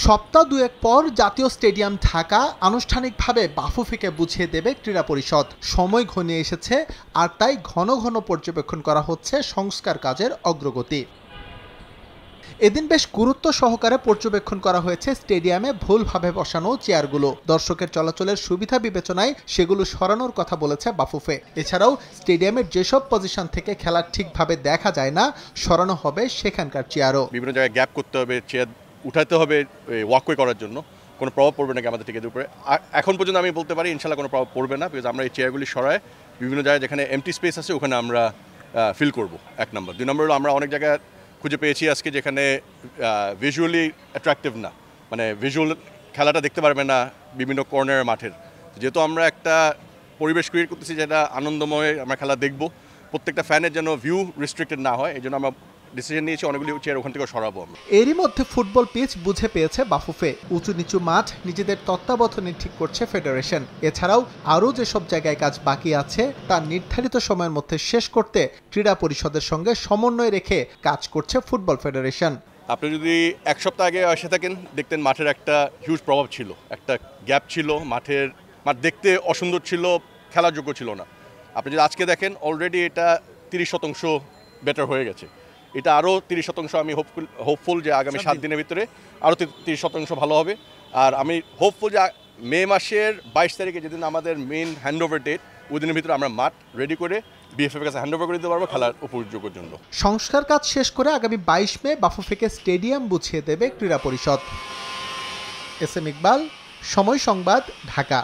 সপ্তাহ দুয়েক পর জাতীয় স্টেডিয়াম ঢাকা আনুষ্ঠানিকভাবে বাফুফেকে বুঝিয়ে দেবে ক্রীড়া পরিষদ। সময় ঘনিয়ে এসেছে, আর তাই ঘন ঘন পর্যবেক্ষণ করা হচ্ছে সংস্কার কাজের অগ্রগতি। এদিন বেশ গুরুত্ব সহকারে পর্যবেক্ষণ করা হয়েছে স্টেডিয়ামে ভুলভাবে বসানো চেয়ারগুলো। দর্শকের চলাচলের সুবিধা বিবেচনায় সেগুলো সরানোর কথা বলেছে বাফুফে। এছাড়াও স্টেডিয়ামের যেসব পজিশন থেকে খেলা ঠিকভাবে দেখা যায় না, সরানো হবে সেখানকার চেয়ারও। বিভিন্ন জায়গায় গ্যাপ করতে হবে, চেয়ার উঠাতে হবে ওয়াকওয়ে করার জন্য। কোনো প্রভাব পড়বে নাকি আমাদের টিকেটের উপরে? এখন পর্যন্ত আমি বলতে পারি ইনশাল্লাহ কোনো প্রভাব পড়বে না, বিকজ আমরা এই চেয়ারগুলি সরায় বিভিন্ন জায়গায় যেখানে এমটি স্পেস আছে ওখানে আমরা ফিল করব। 1 নম্বর। 2 নম্বর হলো আমরা অনেক জায়গায় খুঁজে পেয়েছি আজকে যেখানে ভিজুয়ালি অ্যাট্রাকটিভ না, মানে ভিজুয়াল খেলাটা দেখতে পারবে না বিভিন্ন কর্নারের মাঠের। যেহেতু আমরা একটা পরিবেশ ক্রিয়েট করতেছি যেটা আনন্দময়, আমরা খেলা দেখব, প্রত্যেকটা ফ্যানের যেন ভিউ রেস্ট্রিক্টেড না হয়, এই জন্য আমরা ডিসিশন নিয়েছি অনেকগুলি চেয়ার ওখান থেকে সরাবো আমরা। এরই মধ্যে ফুটবল পিচ বুঝে পেয়েছে বাফুফে। উঁচু নিচু মাঠ নিজেদের তত্ত্বাবধানে ঠিক করছে ফেডারেশন। এছাড়াও আরও যেসব জায়গায় কাজ বাকি আছে তা নির্ধারিত সময়ের মধ্যে শেষ করতে ক্রীড়া পরিষদের সঙ্গে সমন্বয় রেখে কাজ করছে ফুটবল ফেডারেশন। আপনি যদি 1 সপ্তাহ আগে এসে থাকেন, দেখতেন মাঠের একটা হিউজ প্রভাব ছিল, একটা গ্যাপ ছিল, মাঠ দেখতে অসুন্দর ছিল, খেলার যোগ্য ছিল না। আপনি যদি আজকে দেখেন অলরেডি এটা 30% বেটার হয়ে গেছে। এটা আরও 30% আমি হোপফুল যে আগামী 7 দিনের ভিতরে আরও 30% ভালো হবে। আর আমি হোপফুল যে মে মাসের 22 তারিখে যেদিন আমাদের মেইন হ্যান্ডওভার ডেট, ওই দিনের ভিতরে আমরা মাঠ রেডি করে বিএফএফ এর কাছে হ্যান্ডওভার করে দিতে পারবো খেলার উপযোগের জন্য। সংস্কার কাজ শেষ করে আগামী 22 মে বাফুফেকে স্টেডিয়াম বুঝিয়ে দেবে ক্রীড়া পরিষদ। এস এম ইকবাল, সময় সংবাদ, ঢাকা।